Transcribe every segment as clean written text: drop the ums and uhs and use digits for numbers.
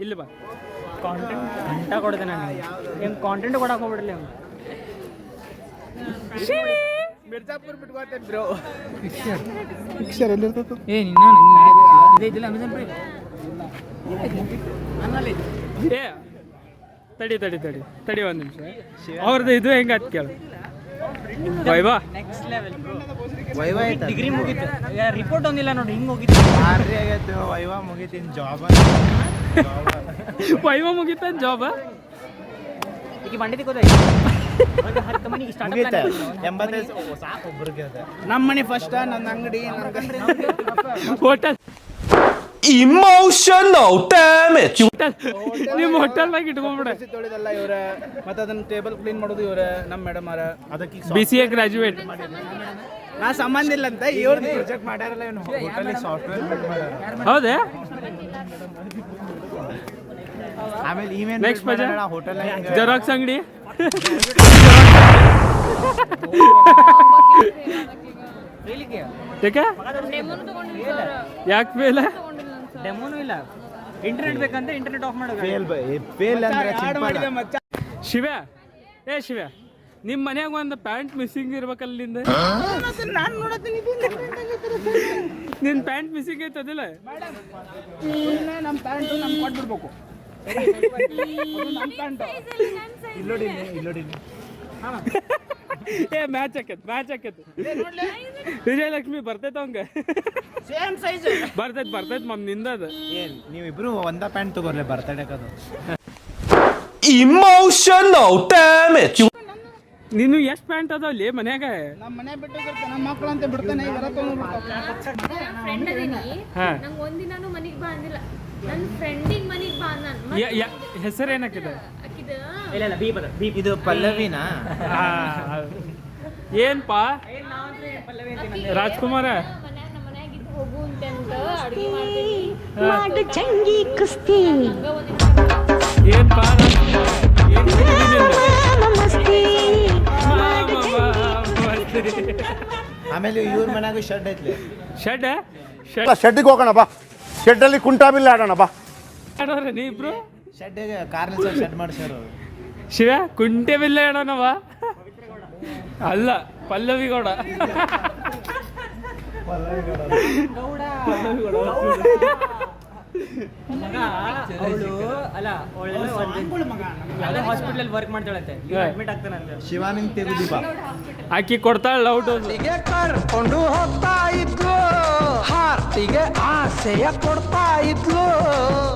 ಇಲ್ಲಿ ಬಾ ಕಾಂಟೆಂಟ್ ಗಂಟ ಕೊಡ್ತೇನೆ ನಾನು ಏನು ಕಾಂಟೆಂಟ್ ಕೊಡಕ್ಕೆ ಹೋಗ್ಬಿಡ್ಲಿ ಅವ್ನು ಮಿರ್ಜಾಪುರ್ ಬಿಟ್ಕೋತೇನೆ ಬ್ರೋ ಪಿಕ್ಚರ್ ಎಲ್ಲಿರ್ತದೆ ಏ ನಿನ್ನ ಇದೈತಿಲ್ಲ ಅಮೆಝಾನ್ ಪ್ರೈಮ್ ಏ ತಡಿ ಒಂದು ನಿಮಿಷ ಅವ್ರದ್ದು ಇದು ಹೆಂಗೆ ಅದು ಕೇಳು viva next level bro viva degree ಮುಗೀತು ರಿಪೋರ್ಟ್ ಒಂದಿಲ್ಲ ನೋಡಿ ಹಿಂಗೆ ಹೋಗಿತ್ತು ಆರ್ರಿ ಆಗೈತೆ ವೈವಾ ಮುಗಿತೀನಿ ಜಾಬ್ ವೈವಾ ಮುಗೀತ ಜಾಬ ಈಗ ಬಂಡಿ ತಿಕ್ಕೋದ ಮುಗೀತೆ 85 ಸಾಕು ಒಬ್ರಿಗೆ ಅದ ನಮ್ಮ ಮನೆ ಫಸ್ಟ್ ನನ್ನ ಅಂಗಡಿ ಹೋಟೆಲ್ Emotional damage. ನಿಮ್ಮ ಹೋಟೆಲ್ನಾಗ ಇಟ್ಕೊಂಡ್ಬಿಡ ತೊಳಿದಲ್ಲ ಇವ್ರ ಮತ್ತೆ ಅದನ್ನ ಟೇಬಲ್ ಕ್ಲೀನ್ ಮಾಡೋದು ಇವ್ರ ನಮ್ಮ ಮೇಡಮ್ ಅವರ ಅದಕ್ಕೆ BCA ಗ್ರಾಜುಯೇಟ್ ನಾ ಸಂಬಂಧ ಇಲ್ಲ ಅಂತ ಇವ್ರದ್ದು ಪ್ರೊಜೆಕ್ಟ್ ಮಾಡ್ಯಾರಲ್ಲ ಇವನು ಹೋಟೆಲಿಗೆ ಸಾಫ್ಟ್ವೇರ್ ಬಿಲ್ಡ್ ಮಾಡ್ಯಾರ ಹೌದೇ ಆಮೇಲೆ ಇಮೇಲ್ ನೆಕ್ಸ್ಟ್ ಪಜ ಹೋಟೆಲ್ ಜೆರಾಕ್ಸ್ ಅಂಗಡಿ ಯಾಕೆ ಫೇಲ್ ಡೆಮೋನು ಇಲ್ಲ ಇಂಟರ್ನೆಟ್ ಬೇಕಂದ್ರೆ ಇಂಟರ್ನೆಟ್ ಆಫ್ ಮಾಡೋದು ಫೇಲ್ ಅಂದ್ರೆ ಶಿವ ಶಿವ ನಿಮ್ಮ ಮನ್ಯಾಗ ಒಂದು ಪ್ಯಾಂಟ್ ಮಿಸ್ಸಿಂಗ್ ಇರ್ಬೇಕಲ್ಲ ನಿಂದ ನಾನು ನೋಡತ್ತೀನಿ ನಿನ್ನ ಪ್ಯಾಂಟ್ ಮಿಸ್ಸಿಂಗ್ ಐತದಿಲ್ಲ ನಮ್ಮ ಪ್ಯಾಂಟು ನಮ್ಗೆ ಕೊಟ್ಬಿಡ್ಬೇಕು ನಮ್ಮ ಪ್ಯಾಂಟು ಇಲ್ಲೋಡಿ ಏ ಮ್ಯಾಚ್ ಆಕೈತಿ ವಿಜಯಲಕ್ಷ್ಮಿ ಬರ್ತೈತ ಅವಂಗ ಸೇಮ್ ಸೈಜ್ ಬರ್ತೈತ್ ಮಮ್ ನಿಂದದ ಏನ್ ನೀವಿಬ್ರು ಒಂದ ಪ್ಯಾಂಟ್ ತಗೋರ್ಲೆ ಬರ್ತಡೇಕದು Emotional damage. ನೀನು ಎಷ್ಟು ಪ್ಯಾಂಟ್ ಅದಾವಲ್ಲಿ ಮನ್ಯಾಗ ನಮ್ಮ ಮನೆ ಬಿಟ್ಟು ನಮ್ಮ ಮಕ್ಕಳು ಅಂತ ಬಿಡ್ತಾನೆ ಇವರ ಫ್ರೆಂಡ್ ಅದೀನಿ ನಂಗೆ ಒಂದಿನಾನು ಮನೆಗೆ ಬಾ ಅಂದಿಲ್ಲ ನನ್ನ ಫ್ರೆಂಡಿಗೆ ಮನೆಗೆ ಬಾ ನಾನು ಹೆಸರು ಏನಕ್ಕಿದೆ ಅಕ್ಕಿದ ಇಲ್ಲ ಬಿ ಇದು ಪಲ್ಲವಿನಾ ಏನ್ಪಾ ರಾಜ್ಕುಮಾರ ನಮ್ಮ ಮನ್ಯಾಗ ಇದ್ದು ಹೋಗು ಅಂತ ಅಡುಗೆ ಮಾಡ್ತೀನಿ ಮಾಡು ಚಂಗಿ ಕುಸ್ತಿ ಹಂಗ ಒಂದಿನ ಏನ್ಪಾ ನಮಸ್ತೆ ಆಮೇಲೆ ಇವ್ರ ಮನ್ಯಾಗ ಶೆಡ್ ಐತ್ಲಿ ಶೆಡ್ ಶೆಡ್ಡಿಗೆ ಹೋಗೋಣ ಬಾ ಶೆಡ್ಡಲ್ಲಿ ಕುಂಟಾಬಿಲ್ಲ ಆಡೋಣ ಬಾ ಆಡೋರ ನೀ ಇಬ್ರು ಶೆಡ್ ಕಾರ್ನ ಶೆಡ್ ಮಾಡ್ಸ್ಯಾರ ಶಿವ ಕುಂಟೆ ಬಿಲ್ಲ ಆಡೋಣವ ಅಲ್ಲ ಪಲ್ಲವಿ ಗೌಡ ಹಾಸ್ಪಿಟಲ್ ವರ್ಕ್ ಮಾಡ್ತಾಳಂತೆ ಅಡ್ಮಿಟ್ ಆಗ್ತಾನಂತೆ ಶಿವಾನಂದ್ ತೆಗುದೀಪ ಆಕಿ ಕೊಡ್ತಾಳ ಔಟ್ ಕರ್ಕೊಂಡು ಹೋಗ್ತಾ ಇದ್ಲು ಹಾರ್ಟಿಗೆ ಆಸೆಯ ಕೊಡ್ತಾ ಇದ್ಲು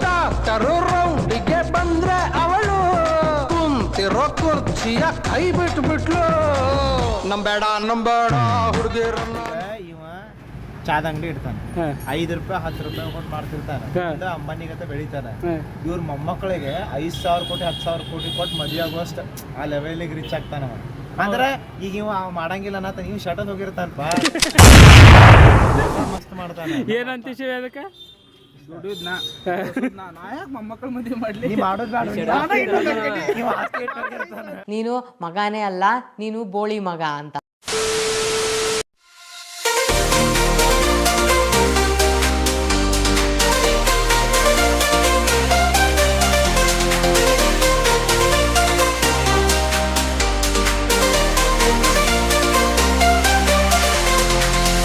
ಡಾಕ್ಟರು ರೌಂಡಿಗೆ ಬಂದ್ರೆ ಅವಳು ಕುಂತಿರೋ ಕುರ್ಚಿಯ ಕೈ ಬಿಟ್ಬಿಟ್ಲು ನಂಬೇಡ ಹುಡುಗಿರನ್ನ ಇವ ಚಾದ ಅಂಗಡಿ ಇಡ್ತಾನೆ 5 ರೂಪಾಯಿ 10 ರೂಪಾಯಿ ಕೊಟ್ಟು ಮಾಡ್ತಿರ್ತಾನೆ ಅಂಬಾನಿಗತ್ತೆ ಬೆಳಿತಾನೆ ಇವ್ರ ಮೊಮ್ಮಕ್ಕಳಿಗೆ 5,000 ಕೋಟಿ 10,000 ಕೋಟಿ ಕೊಟ್ಟು ಮದುವೆ ಆಗುವಷ್ಟು ಆ ಲೆವೆಲಿಗೆ ರೀಚ್ ಆಗ್ತಾನ ಅಂದ್ರೆ ಈಗ ಇವ ಮಾಡಂಗಿಲ್ಲ ಅನ್ನತ ನೀವು ಶಟದ್ ಹೋಗಿರ್ತಾನಪ್ಪ ಮಸ್ತ್ ಮಾಡ್ತಾನೆ ಏನಂತ ಶಿವ ಅದಕ್ಕೆ ದುಡಿದ್ನ ನಾ ಯಾಕೆ ಮೊಮ್ಮಕ್ಕಳ ಮದುವೆ ಮಾಡ್ಲಿ ನೀ ಮಾಡೋದ್ ಬೇಡ ನೀನು ಮಗನೇ ಅಲ್ಲ ನೀನು ಬೋಳಿ ಮಗ ಅಂತ